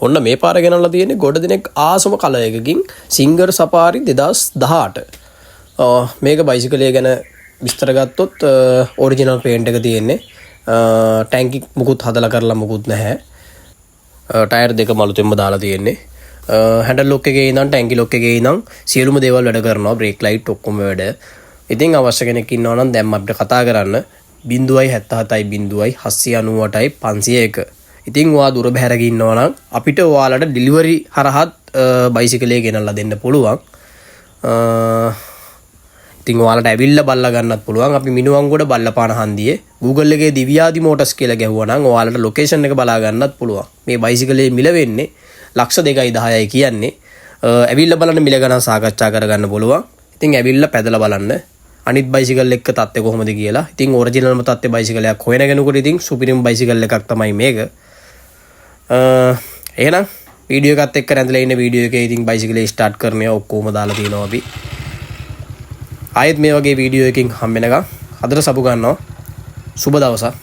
ඔන්න මේ පාර ගෙනල්ලා තියෙන්නේ ගොඩ දිනෙක ආසම කලයකකින් සිංගර් සපාරි 2018. මේක බයිසිකලය ගැන විස්තර ගත්තොත් ඔරිජිනල් පේන්ට් එක තියෙන්නේ. ටැංකි මුකුත් හදලා කරලා මුකුත් නැහැ. ටයර් දෙක මලුතෙන්ම දාලා තියෙන්නේ. හැන්ඩල් ලොක් එකේ ඉඳන් ටැංකි ලොක් එකේ ඉඳන් සියලුම දේවල් වැඩ කරනවා. බ්‍රේක් ලයිට් ඔක්කොම වැඩ. ඉතින් අවශ්‍ය කෙනෙක් ඉන්නවා නම් දැන් අපිට කතා කරන්න 077 798 501. ඉතින් ඔයා දුර බැහැරක ඉන්නවා නම් අපිට ඔයාලට ඩෙලිවරි හරහත් බයිසිකලය ගෙනල්ලා දෙන්න පුළුවන්. ඉතින් ඔයාලට ඇවිල්ලා බලලා ගන්නත් පුළුවන්. අපි මිනුවන්ගොඩ බල්ලපාන හන්දියේ Google එකේ දිව්‍යාදි මෝටර්ස් කියලා ගැහුවා නම් ඔයාලට ලොකේෂන් එක බලා ගන්නත් පුළුවන්. මේ බයිසිකලේ මිල වෙන්නේ $2,10,000 කියන්නේ. ඇවිල්ලා බලන්න මිල ගණන් සාකච්ඡා කරගන්න පුළුවන්. ඉතින් ඇවිල්ලා පැදලා බලන්න. අනිත් බයිසිකල් එක්ක තත්ත්වය කොහොමද කියලා. ඉතින් ඔරිජිනල්ම තත්ත්වයේ බයිසිකලයක් හොයන කෙනෙකුට ඉතින් සුපිරිම බයිසිකල් එකක් තමයි මේක. එහෙනම් වීඩියෝ එකත් එක්ක රැඳලා ඉන්න වීඩියෝ එකේ ඉතින් බයිසිකලේ ස්ටාර්ට් කරනවා ඔක්කොම දාලා තියෙනවා අපි. ආයෙත් මේ වගේ වීඩියෝ එකකින් හම්බ වෙනකම් අදට සබු ගන්නවා. සුබ දවසක්.